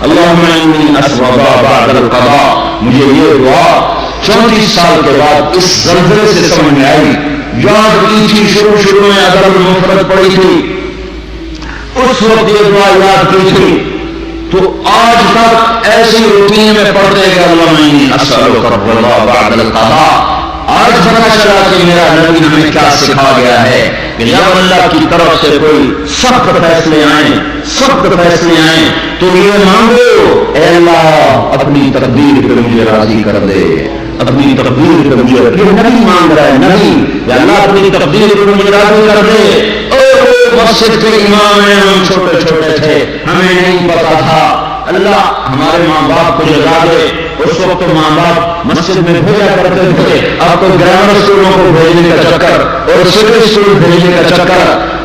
اللہم انی اسودا بعد القضاء. مجھے یہ دعا 34 سال کے بعد اس زلزلے سے سمجھ میں آئی. یاد کی تھی شروع میں ادب المفرد پڑی تھی، اس وقت یہ دعا یاد کی تھی، تو آج تک ایسی روٹین میں پڑھتے کہ اللہم انی اسألک الرضا بعد القضاء. آج پتہ چلا کہ میرا نبی ہمیں کیا سکھا گیا ہے کہ جب اللہ کی طرف سے کوئی سخت فیصلے آئیں تو یہ مانگو، اے اللہ اپنی تقدیر پہ مجھے راضی کر دے، اپنی تقدیر پہ مجھے. یہ نبی مانگ رہا ہے، نبی یا اللہ اپنی تقدیر پہ مجھے راضی کر دے. مسجد کے امام ہیں، ہم چھوٹے تھے، ہمیں نہیں پتا تھا. اللہ ہمارے ماں باپ کو جگا دے. اس وقت تو ماں باپ مسجد میں بھیجا کرتے تھے، اب تو گرامر اسکولوں کو بھیجنے کا چکر اور سٹی اسکول بھیجنے کا چکر.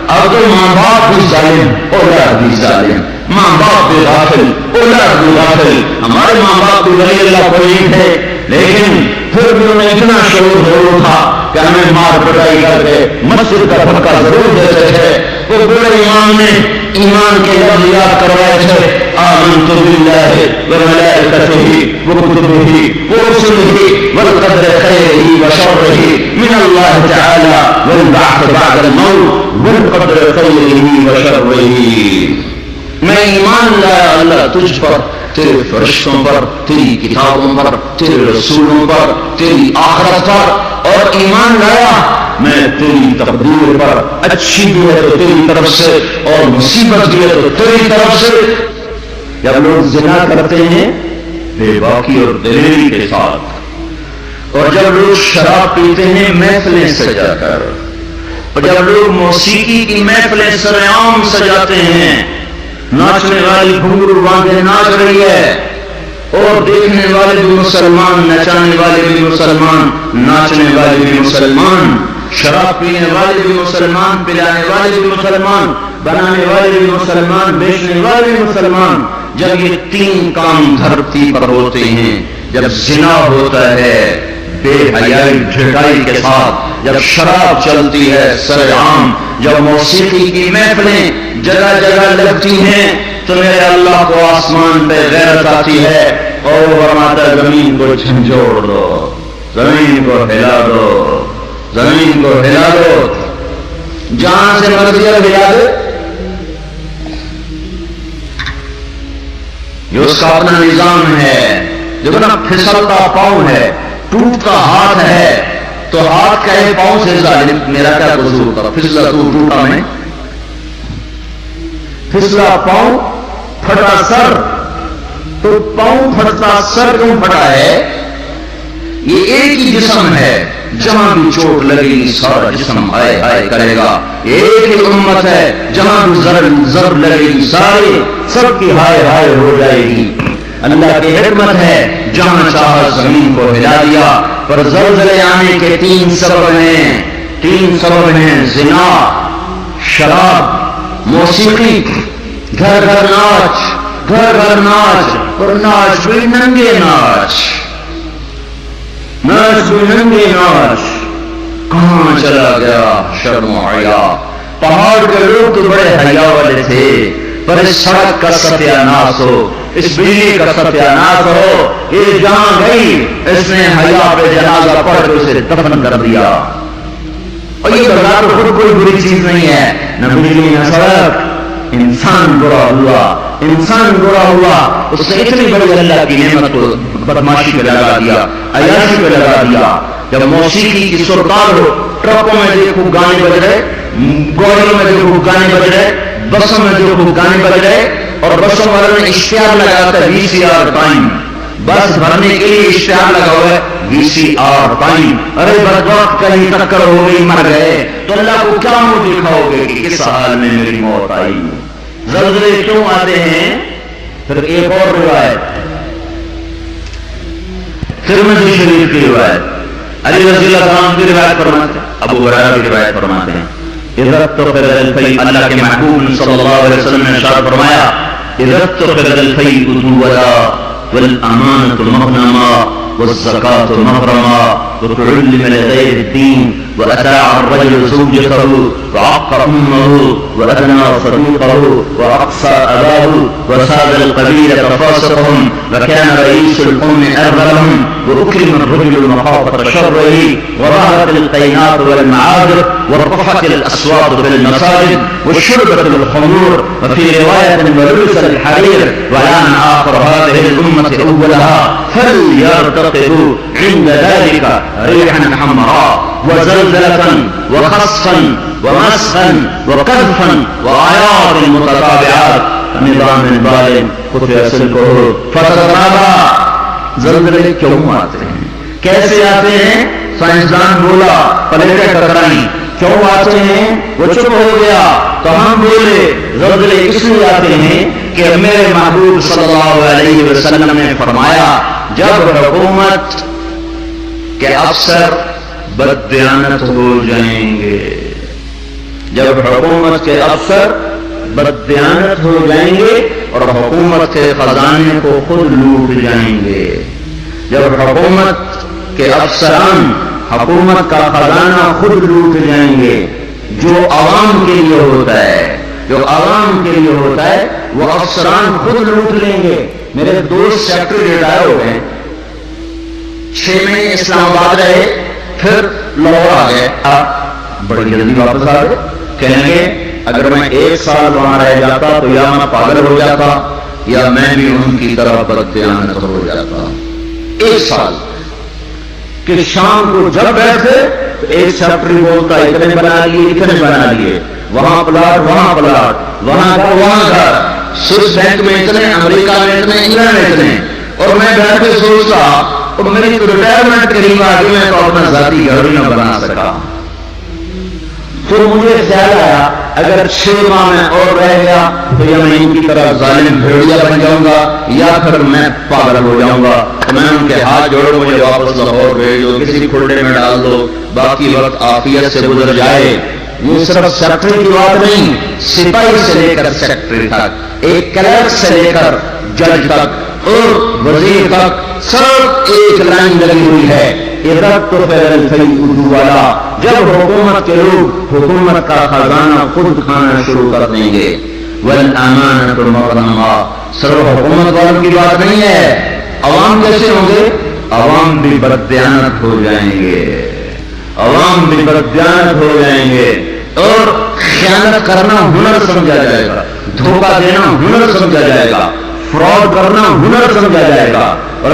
اب تو ماں باپ بھی ظالم، اولاد بھی ظالم، ماں باپ بھی غافل، اولاد بھی غافل. ہمارے ماں باپ بھی ولی اللہ کو نہیں تھے، لیکن پھر بھی انہیں اتنا شعور ہو تھا کہ ہمیں مار پٹائی کر کے مسجد کا پھٹکا ضرور دیتے تھے. وہ بڑے امام نے ایمان کے لفظ یاد کروائے تھے، آمنت باللہ وملائکتہ وکتبہ ورسلہ والقدر خیرہ وشرہ من اللہ تعالی والبعث بعد الموت والقدر خیرہ وشرہ. میں ایمان لایا اللہ تجھ پر، تیرے فرشتوں پر، تیری کتابوں پر، تیرے رسولوں پر، تیری آخرت پر، اور ایمان لایا میں تیری تقدیر پر، اچھی بھی ہے تو تیری طرف سے اور مصیبت بھی ہے تو تیری طرف سے. جب لوگ زنا کرتے ہیں بے باکی اور دلیری کے ساتھ، اور جب لوگ شراب پیتے ہیں محفلیں سجا کر، اور جب لوگ موسیقی کی محفلیں سرعام سجاتے ہیں، ناچنے والی گھنگرو باندھے ناچ رہی ہے، اور دیکھنے والے بھی مسلمان، نچانے والے بھی مسلمان، ناچنے والے بھی مسلمان، شراب پینے والے بھی مسلمان، پلانے والے بھی مسلمان، بنانے والے بھی مسلمان، بیچنے والے بھی مسلمان. جب یہ 3 کام دھرتی پر ہوتے ہیں، جب زنا ہوتا ہے بے حیائی ڈھٹائی کے ساتھ، جب شراب چلتی ہے سرعام، جب موسیقی کی محفلیں جگہ جگہ لگتی ہیں، تو میرے اللہ کو آسمان پہ غیرت آتی ہے اور فرماتا ہے زمین کو جھنجھوڑ دو، زمین کو ہلا دو، زمین کو ہلا دو، جہاں سے مرضی ہلا دو. یہ اس کا اپنا نظام ہے. جو نا پھسلتا پاؤں ہے، ٹوٹتا ہاتھ ہے، تو ہاتھ کہے پاؤں سے ظالم میرا کیا قصور تھا، پھسلا تو ٹوٹا میں، پھسلا پاؤں پھٹا سر، تو پاؤں پھٹتا سر کیوں پھٹا ہے؟ یہ ایک ہی جسم ہے، جہاں بھی چوٹ لگے گی سارا جسم ہائے ہائے کرے گا. ایک ہی امت ہے، جہاں بھی ضرب لگے گی سارے سب کی ہائے ہائے ہو جائے گی. اللہ کی حکمت ہے، جہاں چاہا زمین کو ہلا دیا. پر زلزلے آنے کے 3 سبب ہیں زنا، شراب، موسیقی، گھر گھر ناچ، اور ناچ بھی ننگے ناچ. کہاں چلا گیا شرم و حیا؟ پہاڑ کے لوگ تو بڑے حیا والے تھے، پر اس سڑک کا ستیہ ناس ہو، اس بجلی کا ستیہ ناس ہو. یہ جہاں گئی اس نے حیا پہ جنازہ پڑھ کے اسے دفن کر دیا. اور یہ بازار خود کوئی بری چیز نہیں ہے، نہ بجلی نہ سڑک. انسان برا ہوا، اس نے اتنی بڑی اللہ کی نعمت کو بدماشی پہ لگا دیا، عیاشی پہ لگا دیا. جب موسیقی کی سرکار ہو، ٹرکوں میں دیکھو گانے بج رہے، گاڑیوں میں دیکھو گانے بج رہے، بسوں میں دیکھو گانے بج رہے، اور بسوں والوں نے اشتہار لگایا تھا VCR ٹائم، بس بھرنے کے لیے اشتہار لگا ہوا ہے VCR ٹائم. ارے بدبخت کہیں ٹکر ہو گئی مر گئے تو اللہ کو کیا منہ دکھاؤ گے کہ کس حال میں میری موت آئی؟ زلزلے کیوں آتے ہیں؟ پھر ایک اور روایت ترمذی شریف کی روایت، علی رضی اللہ عنہ کی روایت فرماتے ہیں، ابو ہریرہ کی روایت فرماتے ہیں، اذا اتخذ الفیء، اللہ کے محبوب صلی اللہ علیہ وسلم نے ارشاد فرمایا، اذا اتخذ الفیء دولا والامانۃ مغنما والزکاۃ مغرما وتعلم لغير الدين، وأتاع الرجل زوجته وعق أمه وأدنى صديقه وأقصى أباه وساد القبيلة فاسقهم، وكان رئيس القوم أرذلهم، وأكرم الرجل مخافة شره، وظهرت القينات والمعابر، وارتفعت الأصوات في المساجد، وشربت الخمور، وفي رواية ولبس الحرير، ولعن آخر هذه الأمة أولها، فليرتقبوا عند ذلك ريحا حمراء وزلزلة وخصفا ومسخا وقذفا وآيات متتابعات، نظام بال قطع سلكه فتتابع۔ زلزلے کیوں آتے ہیں، کیسے آتے ہیں؟ سائنسدان بولا پلیٹیں ٹکرائیں، کیوں آتے ہیں؟ وہ چپ ہو گیا تو ہم بولے۔ زلزلے اس لیے آتے ہیں کہ میرے محبوب صلی اللہ علیہ وسلم نے فرمایا جب حکومت کے افسر بددیانت ہو جائیں گے، جب حکومت کے افسر بددیانت ہو جائیں گے اور حکومت کے خزانے کو خود لوٹ جائیں گے، جب حکومت کے افسران حکومت کا خزانہ خود لوٹ جائیں گے، جو عوام کے لیے ہوتا ہے، جو عوام کے لیے ہوتا ہے وہ افسران خود لوٹ لیں گے۔ میرے دوست سیکٹری ریٹائر ہو گئے، 6 مہینے اسلام آباد رہے، پھر لاہور آ گئے، بڑی جلدی واپس آ گئے، کہیں گے اگر میں 1 سال وہاں رہ جاتا تو یا میں پاگل ہو جاتا یا میں بھی ان کی طرح بددیانت ہو جاتا۔ 1 سال کہ شام کو جب بیٹھے تو ایک سیکٹری بولتا اتنے بنا لیے، اتنے بنا لیے، وہاں پلاٹ، وہاں پلاٹ، وہاں گھر، وہاں گھر، سوئس بینک میں اتنے، امریکہ میں اتنے، انگلینڈ میں اتنے، اور میں بیٹھ کے سوچتا اور میری تو ریٹائرمنٹ قریب آ گئی، میں تو اپنا ذاتی گھر ہی نہ بنا سکا۔ تو مجھے خیال آیا اگر 6 ماہ میں اور رہ گیا تو یا میں ان کی طرح ظالم بھیڑیا بن جاؤں گا یا پھر میں پاگل ہو جاؤں گا۔ تو میں ان کے ہاتھ جوڑوں، مجھے واپس لاہور بھیجو، کسی کھلڑے میں ڈال دو، باقی وقت عافیت سے گزر جائے۔ یہ صرف سیکٹری کی بات نہیں، سپاہی سے لے کر سیکٹری تک، ایک کلرک سے لے کر جج تک اور وزیر تک سب ایک لائن لگی ہوئی ہے، جب حکومت کے لوگ حکومت کا خزانہ خود کھانا شروع کر دیں گے۔ والامانۃ مغنما، صرف حکومت والوں کی بات نہیں ہے، عوام کیسے ہوں گے؟ عوام بھی بددیانت ہو جائیں گے، عوام بھی بددیانت ہو جائیں گے، اور خیانت کرنا ہنر سمجھا جائے گا، دھوکہ دینا ہنر سمجھا جائے گا، فراڈ کرنا ہنر سمجھا جائے گا، اور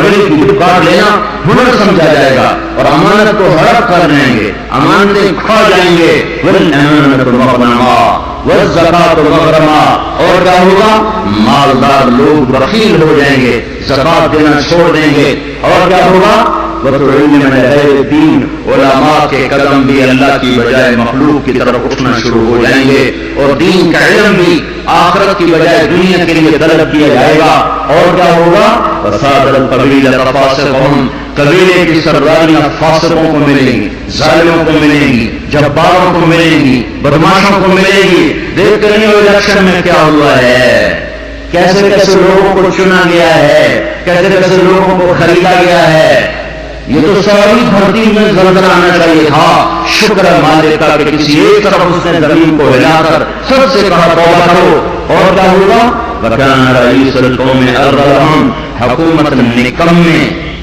کاٹ لینا ہنر سمجھا جائے گا، اور امانت کو ہڑپ کر لیں گے، امانتیں کھا جائیں گے۔ والامانۃ مغنما والزکاۃ مغرما، اور کیا ہوگا؟ مالدار لوگ بخیل ہو جائیں گے، زکات دینا چھوڑ دیں گے، اور کیا ہوگا؟ وتعلم لغیر الدین، علماء کے قدم بھی اللہ کی بجائے مخلوق کی طرف اٹھنا شروع ہو جائیں گے، اور دین کا علم بھی آخرت کی بجائے دنیا کے لیے طلب کیا جائے گا، اور کیا ہوگا؟ وساد القبیلۃ فاسقهم، قبیلے کی سرداریاں فاسقوں کو ملیں گی، ظالموں کو ملیں گی، جباروں کو ملیں گی، بدماشوں کو ملے گی۔ دیکھ کر الیکشن میں کیا ہوا ہے، کیسے کیسے لوگوں کو چنا گیا ہے، کیسے کیسے لوگوں کو خریدا گیا ہے۔ یہ تو ساری دھرتی میں زلزلہ آنا چاہیے تھا، شکر ہے مالک کا کہ کسی ایک طرف اس نے زمین کو ہلا کر سب سے کہا توبہ کرو، اور کیا ہوگا؟ وَكَانَ رَئِيسُ الْقَوْمِ أَرْذَلَهُمْ، حکومت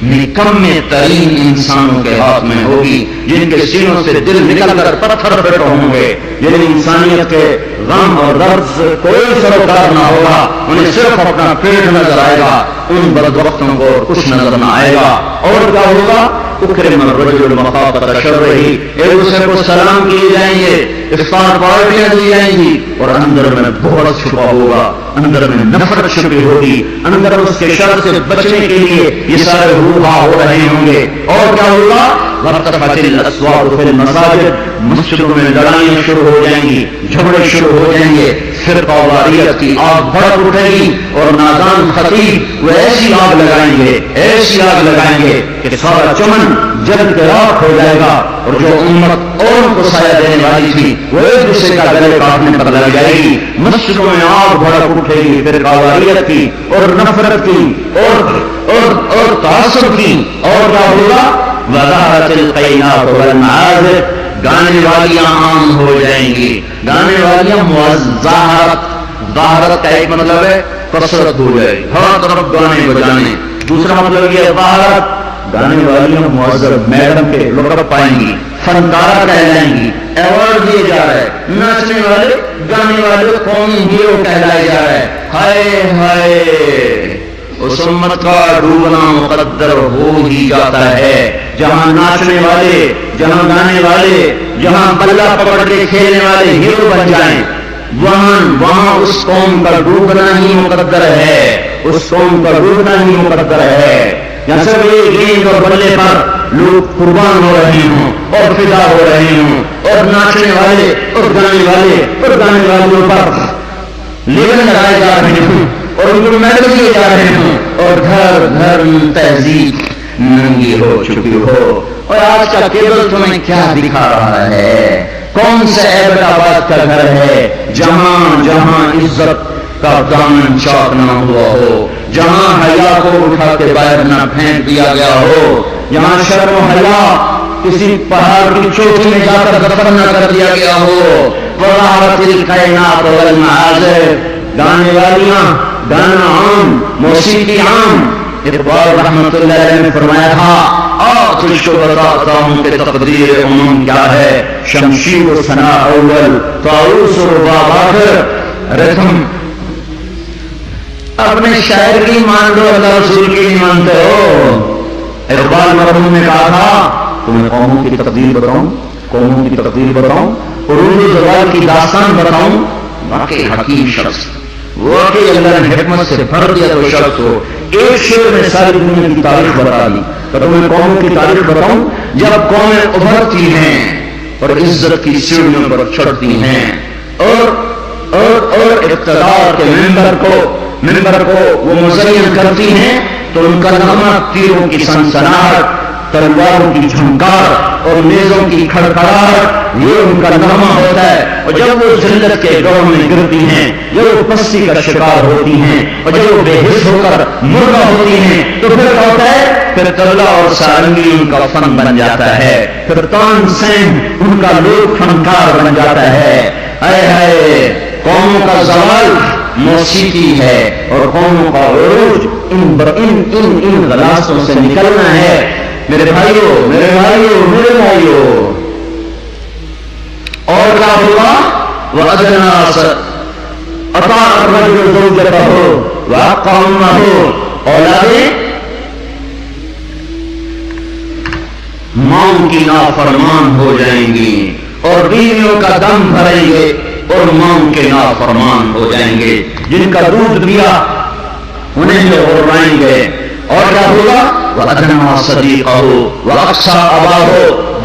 نکمے ترین انسانوں کے ہاتھ میں ہوگی، جن کے سینوں سے دل نکل کر پتھر پھٹ ہوں گے، جن انسانیت کے غم اور درد سے کوئی سروکار نہ ہوگا، انہیں صرف اپنا پیٹ نظر آئے گا، ان بدبختوں کو کچھ نظر نہ آئے گا۔ اور کیا ہوگا؟ اکرم الرجل مخافۃ شرہ، ایک دوسرے کو سلام کیے جائیں گے، افطار پارٹیاں دی جائیں گی، اور اندر میں بغض چھپا ہوگا، اندر میں نفرت چھپی ہوگی، اندر اس کے شر سے بچنے کے لیے یہ سارے روحا ہو رہے ہوں گے۔ اور کیا ہوگا؟ وارتفعت الاصوات فی المساجد، مسجدوں میں لڑائیاں شروع ہو جائیں گی، جھگڑے شروع ہو جائیں گے، فرقہ واریت کی آگ بھڑک اٹھے گی، اور نادان خطیب وہ ایسی آگ لگائیں گے، ایسی آگ لگائیں گے کہ سارا چمن جل کے راکھ ہو جائے گا، اور جو امت اور کو سایہ دینے والی تھی وہ ایک دوسرے کا گلے کاٹنے پر لگ جائے گی۔ مسجدوں میں آگ بھڑک اٹھے گی فرقہ واریت کی اور نفرت کی اور تعصب کی، اور کیا ہوگا؟ وظہرت القینات والمعازف، گانے والیاں عام ہو جائیں گی. گانے والیاں ظاہرت، ظاہرت کا ایک مطلب ہے کثرت ہو جائے گی، ہر طرف گانے بجانے. دوسرا مطلب یہ ظاہرت، گانے والیاں معذب میڈم کے لقب پائیں گی، فنکارہ کہلائیں گی، ایوارڈ دیے جا رہے. ناچنے والے گانے والے قومی ہیرو کہلائے جا رہے. ہائے ہائے، اس امت کا ڈوبنا مقدر ہو ہی جاتا ہے. جہاں ناچنے والے، جہاں گانے والے، جہاں بلہ پکڑ کے کھیلنے والے ہیرو بن جائیں، وہاں اس قوم کا ڈوبنا ہی مقدر ہے. اس قوم کا ڈوبنا ہی مقدر ہے. یا سب ایک گیند اور بلے پر لوگ قربان ہو رہے ہوں اور فدا ہو رہے ہوں، اور ناچنے والے اور گانے والے اور گانے والوں پر لیبل لگائے جا رہے ہوں اور ان کو میڈل دیے جا رہے ہوں، اور گھر گھر تہذیب ننگی ہو چکی ہو. اور آج کا کیبل تمہیں کیا دکھا رہا ہے؟ کون سے ایبٹ آباد کا گھر ہے جہاں جہاں عزت کا دامن چاک نہ ہوا ہو، جہاں حیا کو اٹھا کے باہر نہ پھینک دیا گیا ہو، جہاں شرم و حیا کسی پہاڑ کی چوٹی میں جا کر دفن نہ کر دیا گیا ہو. وظہرت الکائنات والمعازف، گانے والیاں، گانا عام، موسیقی عام. اقبال رحمت اللہ علیہ نے فرمایا تھا، تجھ کو بتاتا ہوں کہ تقدیر امم کیا ہے، شمشیر و ثنا اول، طاؤس و رباب آخر. رتم اپنے شاعر کی مان لو، اللہ رسول کی نہیں مانتے ہو. اقبال مرحوم نے کہا تھا، تمہیں قوموں کی تقدیر بتاؤں، قوموں کی تقدیر بتاؤں، عروج زوال کی داستان بتاؤں. واقعی حکیم شخص، واقعی اللہ نے حکمت سے بھر دیا تو شخص ہو. ایک شعر میں ساری دنیا کی تاریخ بتا دی. تو تمہیں قوموں کی تاریخ بتاؤں جب قومیں ابھرتی ہیں اور عزت کی سیڑھیوں پر چڑھتی ہیں اور اقتدار کے ممبر کو وہ مزین کرتی ہیں، تو ان کا نغمہ تیروں کی سنسناہٹ، تلواروں کی جھنکار اور نیزوں کی کھڑکھڑاہٹ، یہ ان کا نغمہ ہوتا ہے. اور جب وہ ذلت کے گڑھ میں گرتی ہیں، جب وہ پستی کا شکار ہوتی ہیں، اور جب وہ بے حس ہو کر مردہ ہوتی ہیں، تو پھر کیا ہوتا ہے؟ پھر طبلہ اور سارنگی ان کا فن بن جاتا ہے، پھر تان سین ان کا لوک فنکار بن جاتا ہے. اے ہے قوموں کا زوال موسیقی ہے، اور قوموں کا عروج ان غلاستوں سے نکلنا ہے. میرے بھائیوں، میرے بھائیوں، میرے بھائیوں، اور کیا ہوگا؟ وَأَدْنَا أَطَاعَ الرَّجُلُ زَوْجَتَهُ وَأَقَامَهُ، اولادیں ماں کی نافرمان ہو جائیں گی اور بیویوں کا دم بھریں گے اور ماں کے نافرمان ہو جائیں گے. جن کا دودھ پیا انہیں جو غرائیں گے. اور کیا ہوگا؟ وَأَدْنَا صَدِيقَهُ وَأَقْصَى أَبَاهُ،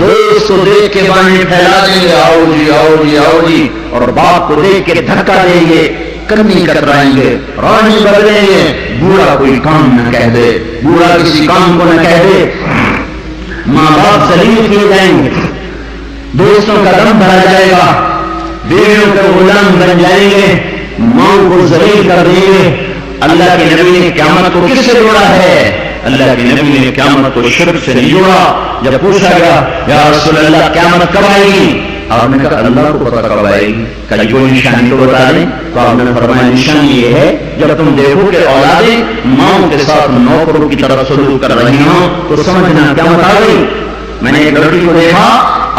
دوست کو دیکھ کے بانہیں پھیلا دیں گے، آؤ جی آؤ جی آؤ جی، اور باپ کو دیکھ کے دھکا دیں گے، کنی کترائیں گے، رانی بدلیں گے. بوڑھا کوئی کام نہ کہہ دے، بوڑھا کسی کام کو نہ کہہ دے. ماں باپ ذلیل کیے جائیں گے، دوستوں کا دم بھرا جائے گا، بیویوں کے غلام بن جائیں گے، ماں کو ذلیل کر دیں گے. اللہ کے نبی نے قیامت کو کس سے جوڑا ہے؟ اللہ کے نبی نے قیامت کو شرک سے نہیں جوڑا. جب پوچھا گیا یا رسول اللہ قیامت کب آئے گی؟ آپ نے کہا اللہ کو پتہ کب آئے گی، کہ جو نشانی تو بتا دیں. تو آپ نے فرمایا نشانی یہ ہے جب تم دیکھو کہ اولادیں ماں کے ساتھ نوکروں کی طرف سلوک کر رہی ہوں تو سمجھنا قیامت آ گئی. میں نے ایک لڑکی کو دیکھا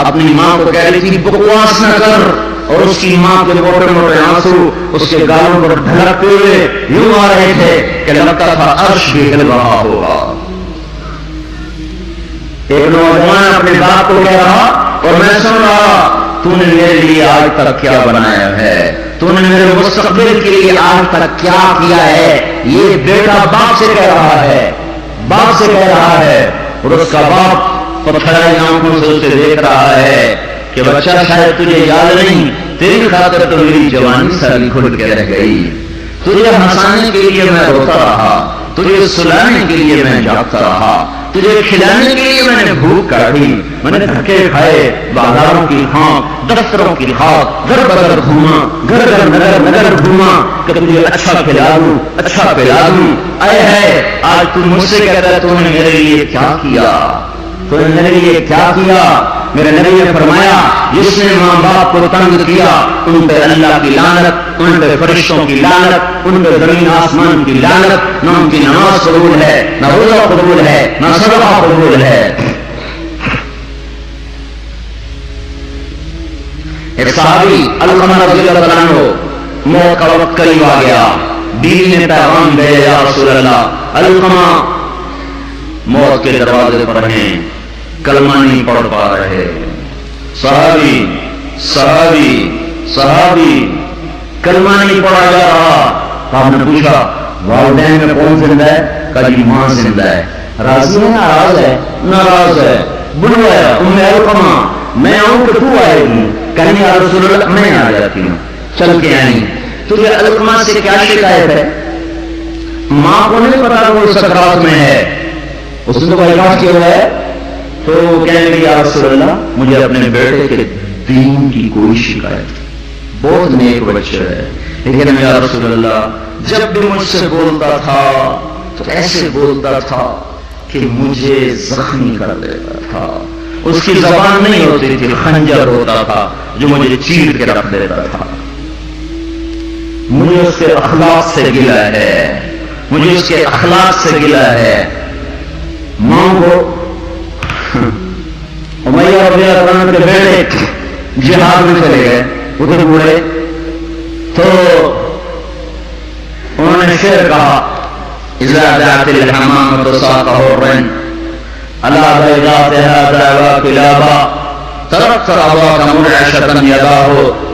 اپنی ماں کو کہہ رہی تھی بکواس نہ کر، اور اس کی ماں کے موٹے موٹے آنسو اس کے گالوں پر ڈھلکتے ہوئے یوں آ رہے تھے کہ لگتا تھا عرش بھی ہل رہا ہوگا. ایک نوجوان اپنے باپ کو کہہ رہا اور میں سن رہا، تو نے میرے لیے آج تک کیا بنایا ہے، تو نے میرے مستقبل کے لیے آج تک کیا کیا ہے. یہ بیٹا باپ سے کہہ رہا ہے، باپ سے کہہ رہا ہے، اور اس کا باپ پتھرائی آنکھوں سے اسے دیکھ رہا ہے کہ بچہ شاید تجھے یاد نہیں، تیری خاطر تو میری جوانی ساری کھل کے رہ گئی. تجھے ہنسانے کے لیے میں روتا رہا، تجھے سلانے کے لیے میں جاگتا رہا، تجھے کھلانے کے لیے میں نے بھوک کاٹی، میں نے دھکے کھائے، بازاروں کی خاک، دفتروں کی خاک، گھر بدر گھوما، گھر گھر نگر نگر گھوما کہ تجھے اچھا کھلا دوں، اچھا پلا دوں. اے ہے آج تم مجھ سے کہتا ہے تو نے میرے لیے کیا کیا. تو نبی نے کیا کیا؟ میرے نبی نے فرمایا جس نے ماں باپ کو تنگ کیا ان پہ اللہ کی لعنت، ان پہ فرشتوں کی لعنت، ان پہ زمین آسمان کی لعنت، نہ ان کی نماز قبول ہے، نہ روزہ قبول ہے، نہ صدقہ قبول ہے۔ ایک صحابی علقمہ رضی اللہ عنہ موت کا وقت قریب آ گیا، بیوی نے پیغام بھیجا یا رسول اللہ علقمہ موت کے دروازے پر ہیں، کلمہ نہیں پڑھ پا رہے۔ صحابی کلمہ نہیں پڑھا جا رہا۔ آپ نے پوچھا والدین میں کون زندہ ہے؟ کہا جی ماں زندہ ہے۔ راضی ہے ناراض ہے؟ ناراض ہے۔ بلوایا علقمہ میں آؤں کہ تو آئے گی؟ کہنے یا رسول اللہ میں آ جاتی ہوں، چل کے آئی۔ تجھے علقمہ سے کیا شکایت ہے؟ ماں کو نہیں پتا وہ سکرات میں ہے، اس نے تو علاج کیا ہوا ہے۔ تو کہنے لگے یا رسول اللہ مجھے اپنے بیٹے کے دین کی کوئی شکایت، بہت نیک بچہ ہے، لیکن یا رسول اللہ جب بھی مجھ سے بولتا تھا تو ایسے بولتا تھا کہ مجھے زخمی کر دیتا تھا، اس کی زبان نہیں ہوتی تھی، خنجر ہوتا تھا جو مجھے چیر کے رکھ دیتا تھا۔ مجھے اس کے اخلاق سے گلہ ہے، مجھے اس کے اخلاق سے گلہ ہے۔ ماں کو امیہ رضی اللہ عنہ کے بیٹے جہاد میں چلے گئے، ادھر بوڑھے تو انہوں نے شعر کہا اذا دعت الحمامة ساقه الرن على بيضاتها دعوى كلابا تركت أباك مرعشة يداه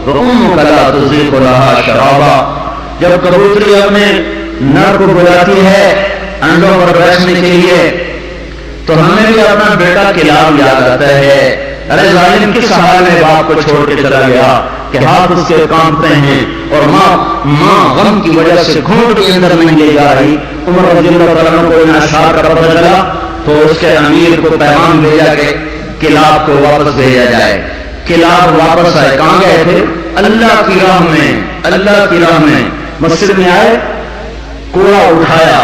وأمك لا تزيق لها شرابا۔ جب کبوتری اپنے نر کو بلاتی ہے انڈوں پر بیٹھنے کے لیے تو ہمیں بھی اپنا بیٹا کلاب یاد آتا ہے۔ ارے ظالم کس حال میں باپ کو چھوڑ کے چلا گیا کہ ہاتھ اس کے کانپتے ہیں اور ماں غم کی وجہ سے گھونٹ کے اندر نہیں لے جا رہی۔ عمر رضی اللہ عنہ کو ان اشعار کا پتہ چلا تو اس کے امیر کو پیغام بھیجا کہ کلاب کو واپس بھیجا جائے۔ کلاب واپس آئے، کہاں گئے تھے؟ اللہ کی راہ میں، اللہ کی راہ میں۔ مسجد میں آئے، کوڑا اٹھایا،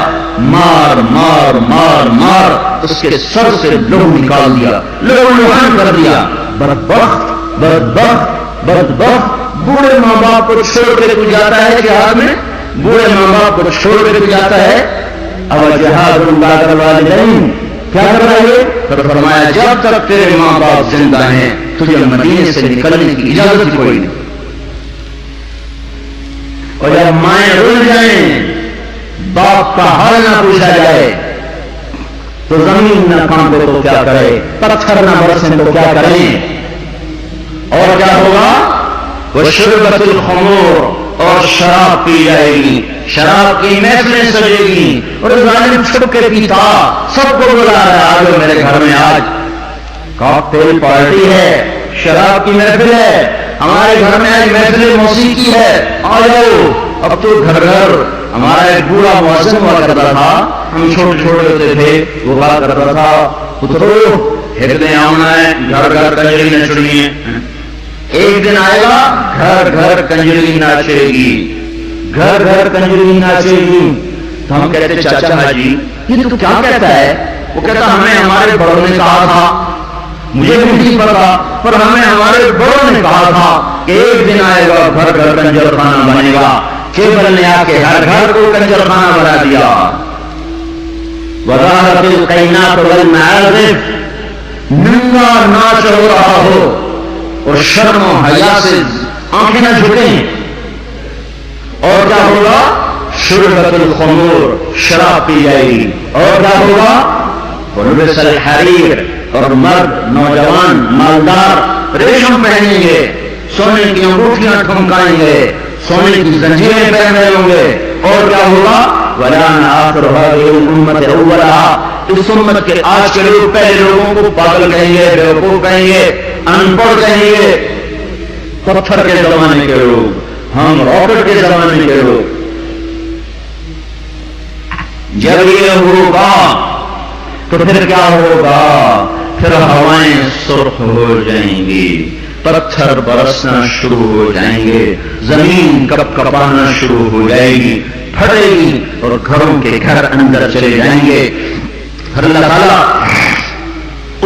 مار مار مار مار اس کے سر سے لہو نکال دیا، لہو لہان کر دیا۔ بدبخت بدبخت بدبخت، بوڑھے ماں باپ کو چھوڑ کے تو جاتا ہے جہاد میں، بوڑھے ماں باپ کو چھوڑ کے تو جاتا ہے۔ اب جہاد بعد الوالدین کیا کر رہا ہے؟ پھر فرمایا جب تک تیرے ماں باپ زندہ ہیں تجھے مدینے سے نکلنے کی اجازت کوئی نہیں، اور جب مائیں رل جائیں باپ کا حال نہ پوچھا جائے تو زمین نہ کانپے تو کیا کرے، پتھر نہ برسیں تو کیا کریں، اور کیا ہوگا؟ وشربت الخمور، اور شراب پی جائے گی، شراب کی محفلیں سجے گی، اور ظالم چھپ کے پیتا، سب کو بلا رہا ہے آجو میرے گھر میں، آج کاکٹیل پارٹی ہے، شراب کی محفل ہے، ہمارے گھر میں آج محفل موسیقی ہے، آ جاؤ۔ اب تو گھر گھر ہمارا ایک بوڑھا مؤذن ہوا کرتا تھا، ہم چھوٹے چھوٹے ہوتے تھے، وہ کہا کرتا تھا پترو ہردے آنا ہے، گھر گھر کنجری نچڑی ہے، ایک دن آئے گا گھر گھر کنجری ناچے گی، گھر گھر کنجری ناچے گی۔ تو ہم کہتے چاچا حاجی یہ تو کیا کہتا ہے؟ وہ کہتا ہمیں ہمارے بڑوں نے کہا تھا، مجھے بھی نہیں پتا پر ہمیں ہمارے بڑوں نے کہا تھا کہ ایک دن آئے گا گھر گھر کنجر خانہ بنے گا۔ کیبل نے آ کے ہر گھر کو کنجر خانہ بنا دیا۔ وظاہرت القینات والمعازف، ننگا ناچ ہو رہا ہو اور شرم و حیا سے آنکھیں نہ جھکیں، اور کیا ہوگا؟ شربت الخمور، شراب پی جائے گی، اور کیا ہوگا؟ ولبس الحریر، اور مرد نوجوان مالدار ریشم پہنیں گے، سونے کی انگوٹھیاں ٹھمکائیں گے، سونے کی زنجیریں پہن رہے ہوں گے، اور کیا ہوگا؟ وَلَانَ آخِرُ هَٰذِهِ الْأُمَّةِ أَوَّلَهَا، اس امت کے آج کے لوگ پہلے لوگوں کو پاگل کہیں گے، بیوقوف کہیں گے، ان پڑھ کہیں گے، پتھر کے زمانے کے لوگ، ہم راکٹ کے زمانے کے لوگ۔ جب یہ ہوگا تو پھر کیا ہوگا؟ پھر ہوائیں سرخ ہو جائیں گی، پتھر برسنا شروع ہو جائیں گے، زمین کپ کپانا شروع ہو جائے گی، پھٹے گی، اور گھروں کے گھر اندر چلے جائیں گے۔ پھر اللہ تعالیٰ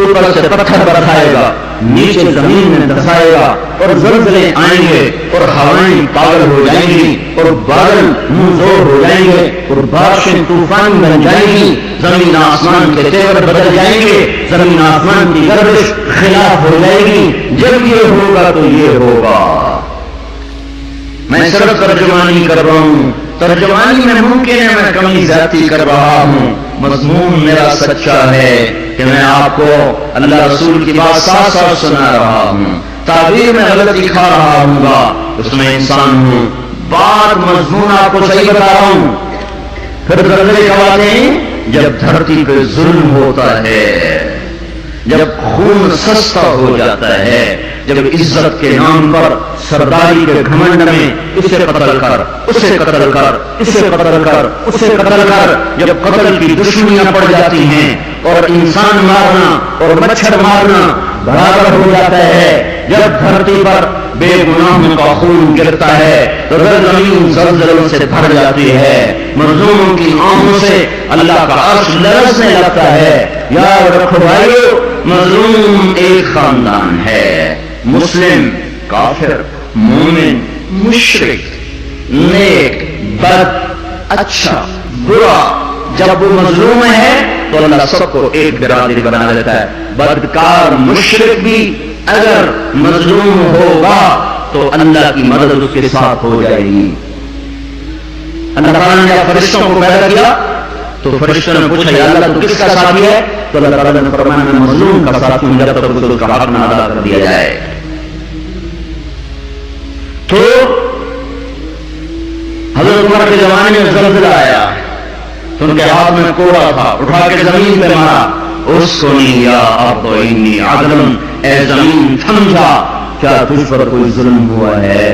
اوپر سے پتھر برسائے گا، نیچے زمین میں دھسائے گا، اور زلزلے آئیں گے اور ہوائیں پاگل ہو جائیں گی اور بادل منظور ہو جائیں گے اور بارشیں طوفان بن جائیں گی، زمین آسمان کے تیور بدل جائیں گے، زمین آسمان کی گردش خلاف ہو جائے گی۔ جب یہ ہوگا تو یہ ہوگا۔ میں صرف ترجمانی کر رہا ہوں، ترجمانی میں ممکن ہے میں کمی زیادتی کر رہا ہوں، مضمون میرا سچا ہے کہ میں آپ کو اللہ رسول کی بات ساتھ ساتھ سنا رہا ہوں، تعبیر میں غلطی کھا رہا ہوں گا، اس میں انسان ہوں، بات مضمون آپ کو صحیح بتا رہا ہوں۔ پھر زلزلے کب آتے ہیں؟ جب دھرتی پہ ظلم ہوتا ہے، جب خون سستا ہو جاتا ہے، جب عزت کے نام پر سرداری کے گھمنڈ میں اسے قتل کر، اسے قتل کر، اسے قتل کر، اسے قتل کر، جب قتل کی دشمنیاں پڑ جاتی ہیں اور انسان مارنا اور مچھر مارنا برابر ہو جاتا ہے، جب دھرتی پر بے گناہوں کا خون گرتا ہے تو زمین زلزلوں سے بھر جاتی ہے، مظلوموں کی آنکھوں سے اللہ کا عرش لرزنے لگتا ہے۔ یاد رکھو بھائیو، مظلوم ایک خاندان ہے، مسلم، کافر، مومن، مشرک، نیک، بد، اچھا، برا، جب وہ مظلوم ہے تو اللہ سب کو ایک برادری بنا دیتا ہے۔ بدکار مشرک بھی اگر مظلوم ہوگا تو اللہ کی مدد اس کے ساتھ ہو جائے گی۔ اللہ تعالیٰ نے فرشتوں کو پیدا کیا تو فرشتوں نے پوچھا یا اللہ تو کس کا ساتھی ہے؟ تو اللہ تعالیٰ نے فرمایا میں مظلوم کا ساتھی ہوں جب تک اس کا حق نہ ادا کر دیا جائے۔ تو حضرت عمر کے زمانے میں زلزلہ آیا تو ان کے ہاتھ میں کوڑا تھا، اٹھا کے زمین پہ مارا، اس کو نہیں یا آپ تو انی عدل، اے زمین تھم جا، کیا تجھ پر کوئی ظلم ہوا ہے؟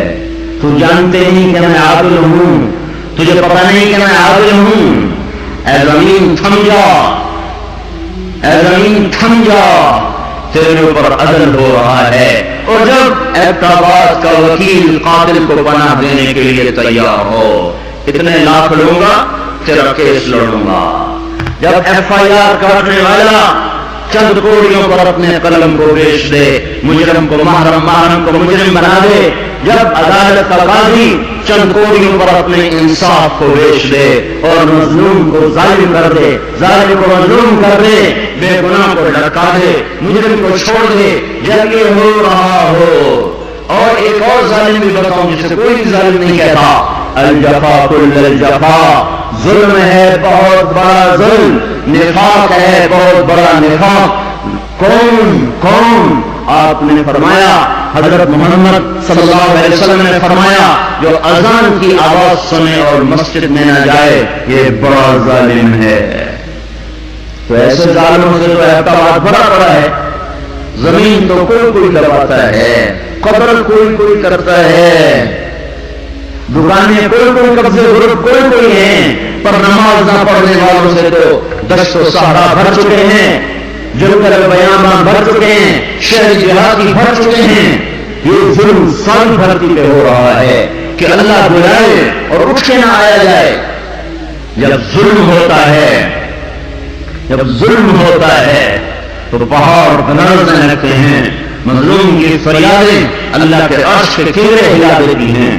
تو جانتے نہیں کہ میں عادل ہوں، تجھے پتا نہیں کہ میں عادل ہوں، اے زمین تھم جا، اے زمین تھم جا، تیرے اوپر عدل ہو رہا ہے۔ اور جب ایبٹاباد کا وکیل قاتل کو پناہ دینے کے لیے تیار ہو، اتنے لاکھ لوں گا تیرا کیس لڑوں گا، جب ایف آئی آر کاٹنے والا چند کوڑیوں پر اپنے قلم کو بیچ دے، مجرم کو محرم، محرم کو مجرم بنا دے، جب عدالت کا قاضی چند کوڑیوں پر اپنے انصاف کو بیچ دے اور مظلوم کو ظالم کر دے، ظالم کو مظلوم کر دے، بے گناہ کو لٹکا دے، مجرم کو چھوڑ دے، جب یہ ہو رہا ہو۔ اور ایک اور ظالم بھی بتاؤں جسے کوئی ظالم نہیں کہتا، الجفا کل الجفا، ظلم ہے بہت بڑا ظلم، نفاق ہے بہت بڑا نفاق۔ کون کون؟ آپ نے فرمایا، حضرت محمد صلی اللہ علیہ وسلم نے فرمایا جو اذان کی آواز سنے اور مسجد میں نہ جائے یہ بڑا ظالم ہے۔ تو ایسے ظالموں سے تو اعتراض بڑا بڑا ہے، زمین تو کوئی کوئی دباتا ہے، قبر کوئی کوئی کرتا ہے، دکانیں کوئی کوئی قبضے غرب کوئی کوئی ہیں، پر نماز نہ پڑھنے والوں سے تو دشت و صحرا بھر چکے ہیں، جنگل بیاباں بھر چکے ہیں، شہر دیہاتی بھر چکے ہیں۔ یہ ظلم ساری دھرتی پہ ہو رہا ہے کہ اللہ بلائے اور اٹھ کے نہ آیا جائے۔ جب ظلم ہوتا ہے، جب ظلم ہوتا ہے تو پہاڑ گرجنے لگتے ہیں، مظلوم کی فریادیں اللہ کے عرش کے کنارے ہلا دیتی ہیں۔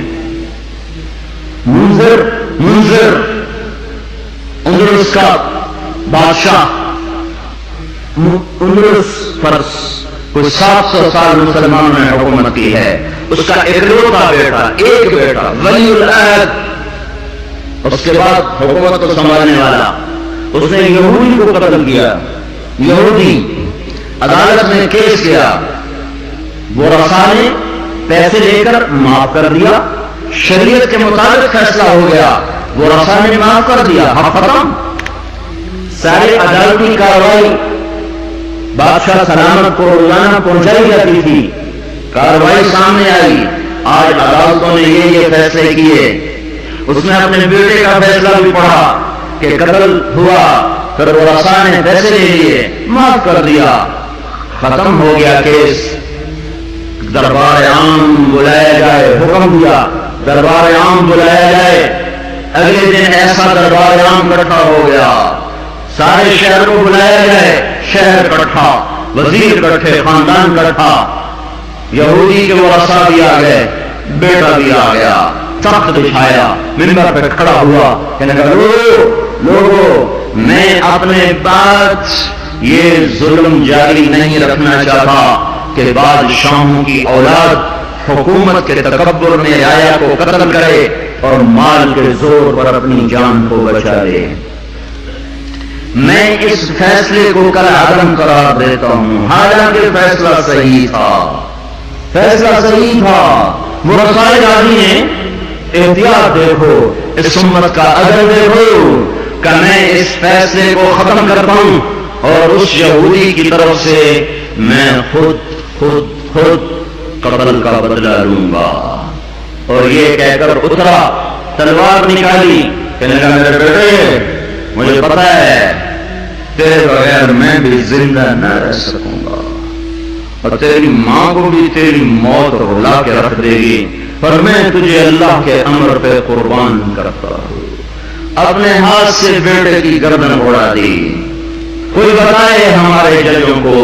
منذر اندلس کا بادشاہ، اندلس پر کوئی 700 سال مسلمانوں نے حکومت کی ہے، اس کا اکلوتا بیٹا، ایک بیٹا ولی العہد، اس کے بعد حکومت کو سنبھالنے والا، اس نے یہودی کو قتل کیا، یہودی عدالت میں کیس کیا، وہ رسا نے پیسے لے کر معاف کر دیا، شریعت کے مطابق فیصلہ ہو گیا، وہ رسا نے معاف کر دیا، حق ختم۔ سارے عدالتی کارروائی بادشاہ سلامت کو روزانہ پہنچائی جاتی تھی، کارروائی سامنے آئی، آج عدالتوں نے یہ فیصلے کیے، اس نے اپنے بیٹے کا فیصلہ بھی پڑھا کہ قتل ہوا، پھر وہ رسا نے پیسے لے لیے، معاف کر دیا، ختم ہو گیا کیس۔ دربار عام بلایا جائے، حکم دیا دربار عام بلایا جائے، اگلے دن ایسا دربار عام اکٹھا ہو گیا، سارے شہر کو بلایا جائے، شہر اکٹھا، وزیر کٹھے، خاندان کٹھا، یہودی کے ورثا بھی آ گئے، بیٹا بھی آ گیا، تخت بچھایا، منبر پہ کھڑا ہوا، کہنے لگا لوگوں میں اپنے بعد یہ ظلم جاری نہیں رکھنا چاہتا کہ بادشاہوں کی اولاد حکومت کے تکبر میں رعایا کو قتل کرے اور مال کے زور پر اپنی جان کو بچا لے۔ میں اس فیصلے کو کل عدم قرار دیتا ہوں، حالانکہ فیصلہ صحیح تھا، فیصلہ صحیح تھا۔ مرسائے غازی نے احتیاط دیکھو، اس امت کا عدل دیکھو کہ میں اس فیصلے کو ختم کرتا ہوں اور اس یہودی کی طرف سے میں خود قتل کا بدلہ لوں گا۔ اور یہ کہہ کر اترا، تلوار نکالی، کہنے لگا میرے بیٹے مجھے پتا ہے تیرے بغیر میں بھی زندہ نہ رہ سکوں گا اور تیری ماں کو بھی تیری موت رلا کے رکھ دے گی، پر میں تجھے اللہ کے امر پہ قربان کرتا ہوں۔ اپنے ہاتھ سے بیٹے کی گردن اڑا دی۔ کوئی بتائے ہمارے ججوں کو،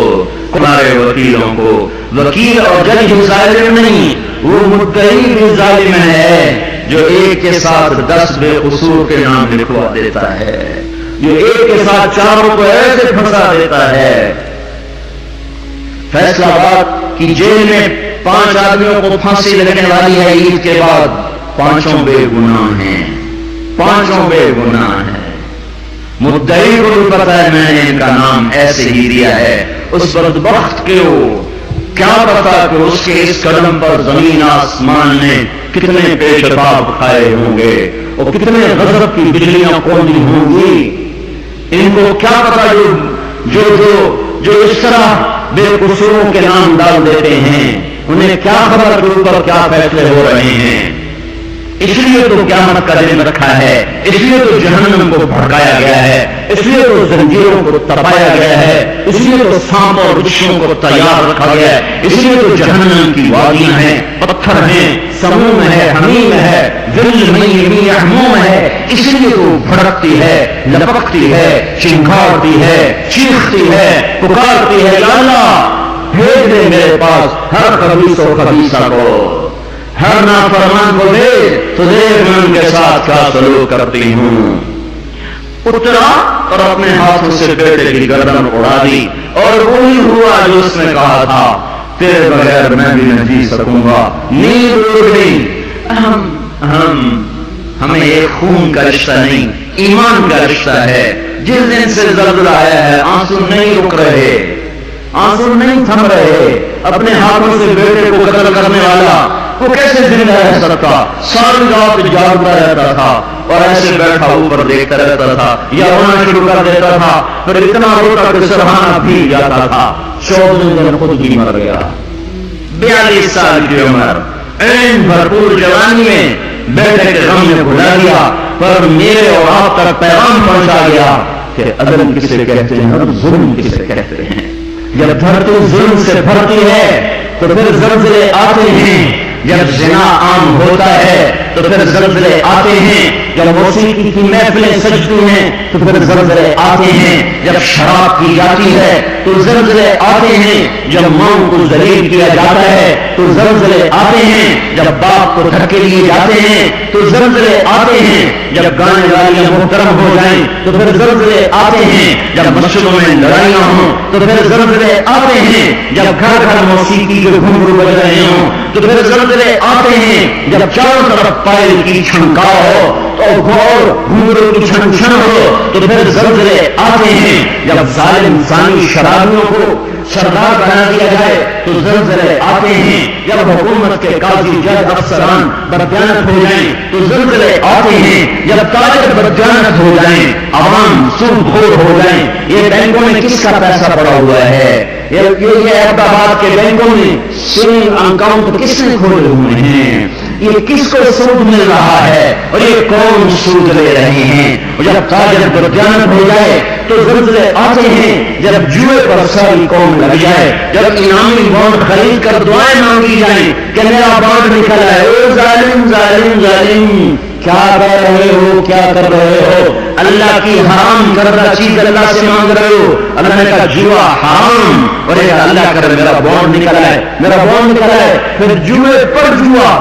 ہمارے وکیلوں کو، وکیل اور جج ظالم نہیں، وہ مدعی بھی ظالم ہے جو ایک کے ساتھ 10 بے قصور کے نام لکھوا دیتا ہے، جو ایک کے ساتھ چاروں کو ایسے پھنسا دیتا ہے۔ فیصلہ آباد کی جیل میں 5 آدمیوں کو پھانسی لگنے والی ہے عید کے بعد، 5 بے گناہ ہیں، 5 بے گناہ ہیں۔ مدعی کو بھی پتا ہے میں نے ان کا نام ایسے ہی دیا ہے، اس بدبخت کے کیا پتا کہ اس کے اس قدم پر زمین آسمان نے کتنے پیشتاب کھائے ہوں گے اور کتنے غضب کی بجلیاں کونی ہوں گی۔ ان کو کیا پتا جو اس طرح بے قصوروں کے نام ڈال دیتے ہیں، انہیں کیا خبر کہ اوپر کیا فیصلے ہو رہے ہیں۔ اس لیے تو قیامت کا دن رکھا ہے، اس لیے تو جہنم کو بھڑکایا گیا ہے، اس لیے تو زنجیروں کو تپایا گیا ہے، اس لیے تو سانپ اور رچھیوں کو تیار رکھا گیا ہے، اس لیے تو جہنم کی وادیاں ہیں، پتھر ہیں، سموم ہے، حمیم ہے، ذل میمی احموم ہے، اس لیے تو بھڑکتی ہے، لپکتی ہے، چنکھاڑتی ہے، چیختی ہے، پکارتی ہے، یا اللہ بھیج دے میرے پاس ہر خبیث و خبیثہ کو، ہر نافرمان کو دے، تو دیکھ میں ان کے ساتھ کیا سلوک کرتی ہوں۔ اترا اور اپنے ہاتھوں سے بیٹے کی گردن اڑا دی، اور وہی ہوا جو اس نے کہا تھا، تیرے بغیر میں بھی نہ جی سکوں گا۔ نیند اڑ گئی۔ ہمیں ایک خون کا رشتہ نہیں، ایمان کا رشتہ ہے۔ جس دن سے زلزلہ آیا ہے آنسو نہیں رک رہے، آنسو نہیں تھم رہے۔ اپنے ہاتھوں سے بیٹے کو قتل کرنے والا وہ کیسے زندہ رہ سکتا؟ ساری رات جاگتا رہتا تھا اور ایسے بیٹھا اوپر دیکھتا رہتا تھا، یا رونا شروع کر دیتا تھا، پھر اتنا روتا کہ سرحانہ بھیگ جاتا تھا۔ 14 دن خود بھی مر گیا۔ 42 سال کی عمر، این بھرپور جوانی میں بیٹے کے غم میں بھلا گیا، پر میرے اور آپ تک پیغام پہنچا گیا کہ عدل کسے کہتے ہیں اور ظلم کسے کہتے ہیں۔ جب دھرتی ظلم سے بھرتی ہے تو پھر زلزلے آتے ہیں، جب زنا عام ہوتا ہے تو پھر زلزلے آتے ہیں، جب موسیقی کی محفلیں سجتی ہیں تو پھر زلزلے آتے ہیں، جب شراب پی جاتی ہے تو زلزلے آتے ہیں، جب ماں کو ذلیل کیا جاتا ہے تو زلزلے آتے ہیں، جب باپ کو دھکے لیے جاتے ہیں تو زلزلے آتے ہیں، جب گانے والیاں محترم ہو جائیں تو پھر زلزلے آتے ہیں، جب مسجدوں میں لڑائیاں ہوں تو پھر زلزلے آتے ہیں، جب گھر گھر موسیقی کے گھنگرو بج رہے ہوں تو پھر زلزلے آتے ہیں، جب چاروں طرف پائل کی چھنکاؤ ہو تو گھور گھنگرو کی چھن چھن ہو تو پھر زلزلے آتے ہیں، جب ظالم زانی شرابیوں کو سردار بنا دیا جائے تو زلزلے آتے ہیں، جب حکومت کے قاضی جج افسران بدجانت ہو جائیں تو زلزلے آتے ہیں، جب تاجر بدجانت ہو جائیں، عوام سود خور ہو جائیں۔ یہ بینکوں میں کس کا پیسہ پڑا ہوا ہے؟ یہ احمدآباد کے بینکوں میں سیونگ اکاؤنٹ کس نے کھولے ہوئے ہیں؟ یہ کس کو سود مل رہا ہے اور یہ کون سود لے رہے ہیں؟ اور جب تاجر بدجانت ہو جائے تو زلزلے آتے ہیں، جب جوئے پر ساری قوم لگ جائے، جب انعامی بانڈ خرید کر دعائیں مانگی جائیں کہ میرا بانڈ نکلا ہے، او ظالم ظالم ظالم، کیا کر رہے ہو، کیا کر رہے ہو؟ اللہ کی حرام کردہ چیز اللہ سے مانگ رہے ہو۔ اللہ نے کہا جوا حرام، اور اللہ کر میرا بانڈ نکلا ہے، میرا بانڈ نکلا ہے، پھر جوئے پر جوا،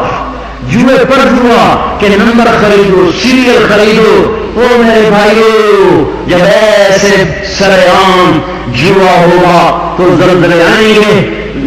جوئے پر جوا کہ نمبر خریدو، سیریل خریدو۔ وہ میرے بھائیو، جب ایسے سرعام جوا ہوگا تو زلزلے آئیں گے،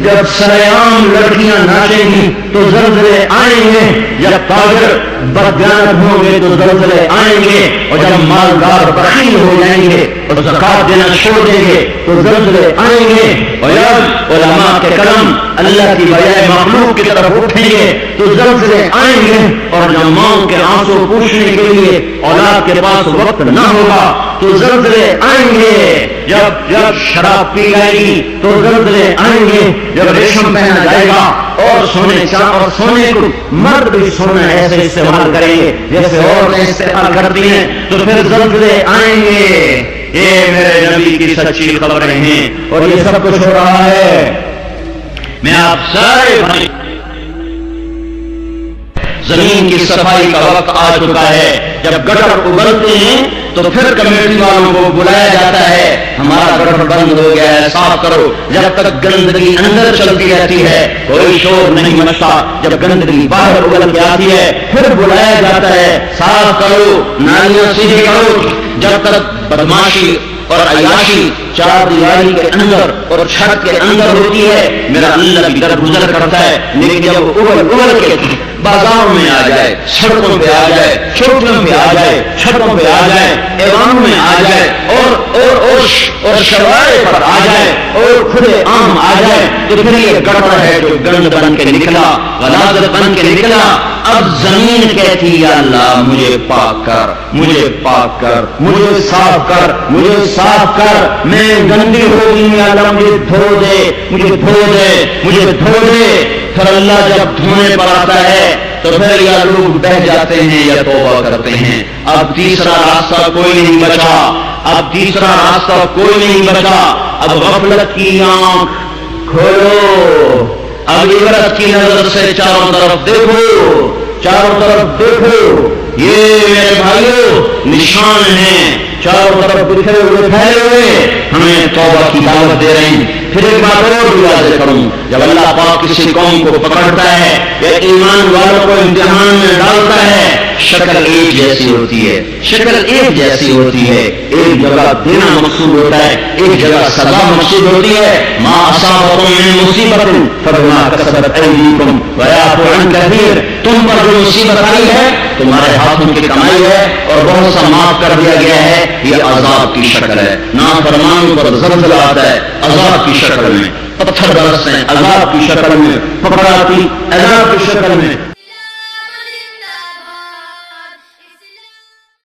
جب سرعام لڑکیاں ناچیں گی تو زلزلے آئیں گے، جب تاجر بدگانت ہوں گے تو زلزلے آئیں گے، اور جب مالدار بخیل ہو جائیں گے اور زکات دینا چھوڑ دیں گے تو زلزلے آئیں گے، اور جب علماء کے قلم اللہ کی بجائے مخلوق کی طرف اٹھیں گے تو زلزلے آئیں گے، اور جب ماں کے آنسو پوچھنے کے لیے اولاد کے پاس وقت نہ ہوگا تو زلزلے آئیں گے، جب شراب پی جائے گی تو زلزلے آئیں گے، جب ریشم پہنا جائے گا اور سونے کو مرد بھی سونا ایسے استعمال کریں گے جیسے عورتیں استعمال کرتی ہیں تو پھر زلزلے آئیں گے۔ یہ میرے نبی کی سچی خبریں ہیں، اور یہ سب کچھ ہو رہا ہے۔ میں آپ سارے بھائی، زمین کی صفائی کا وقت آ چکا ہے۔ جب گٹر ابلتے ہیں تو پھر کمیٹی والوں کو بلایا جاتا ہے، ہمارا گٹر بند ہو گیا ہے، صاف کرو۔ جب تک گندگی اندر چلتی رہتی ہے کوئی شور نہیں مچتا، جب گندگی باہر ابل کے آتی ہے پھر بلایا جاتا ہے، صاف کرو، نالیاں سیدھی کرو۔ جب تک بدماشی اور عیاشی چار دیواری کے اندر اور چھت کے اندر ہوتی ہے میرا اللہ بھی در گزر کرتا ہے، لیکن جب ابل کے بازاروں میں آ جائے، سڑکوں پہ آ جائے، چوٹیوں پہ آ جائے، چھتوں پہ آ جائے، ایوانوں میں آ جائے، اور شوارع پر آ جائے، اور کھلے عام آ جائے تو پھر یہ گڑبڑ ہے جو گند بن کے نکلا، غلاظت بن کے نکلا۔ اب زمین کہتی یا اللہ مجھے پاک کر، مجھے پاک کر، مجھے صاف کر، مجھے صاف کر، میں گندی ہو گئی، یا اللہ مجھے دھو دے، مجھے دھو دے، مجھے دھو دے۔ پھر اللہ جب دھونے پر آتا ہے تو پھر یا لوگ بہ جاتے ہیں یا توبہ کرتے ہیں۔ اب تیسرا راستہ کوئی نہیں بچا، اب تیسرا راستہ کوئی نہیں بچا۔ اب غفلت کی آنکھ کھولو، اب عبرت کی نظر سے چاروں طرف دیکھو، چاروں طرف دیکھو۔ یہ میرے بھائیوں نشان ہیں، چاروں طرف بکھرے ہوئے پھیلے ہوئے، ہمیں توبہ کی دعوت دے رہے ہیں۔ پھر ایک بات اور واضح کروں، جب اللہ پاک کسی قوم کو پکڑتا ہے یا ایمان والوں کو امتحان میں ڈالتا ہے، شکل ایک جیسی ہوتی ہے، شکل ایک جیسی ہوتی ہے، ایک جگہ دینا مقصود ہوتا ہے، ایک جگہ سزا مقصود ہوتی ہے۔ ما اصابکم من مصیبت فبما کسبت ایدیکم ویعفو عن کثیر، تم پر جو مصیبت آئی ہے تمہارے ہاتھوں کی کمائی ہے اور بہت سا معاف کر دیا گیا ہے، یہ عذاب کی شکل ہے۔ نافرمانوں پر زلزلہ آتا ہے عذاب کی شکل میں، پتھر برستے ہیں عذاب کی شکل میں، پکڑاتی عذاب کی شکل میں،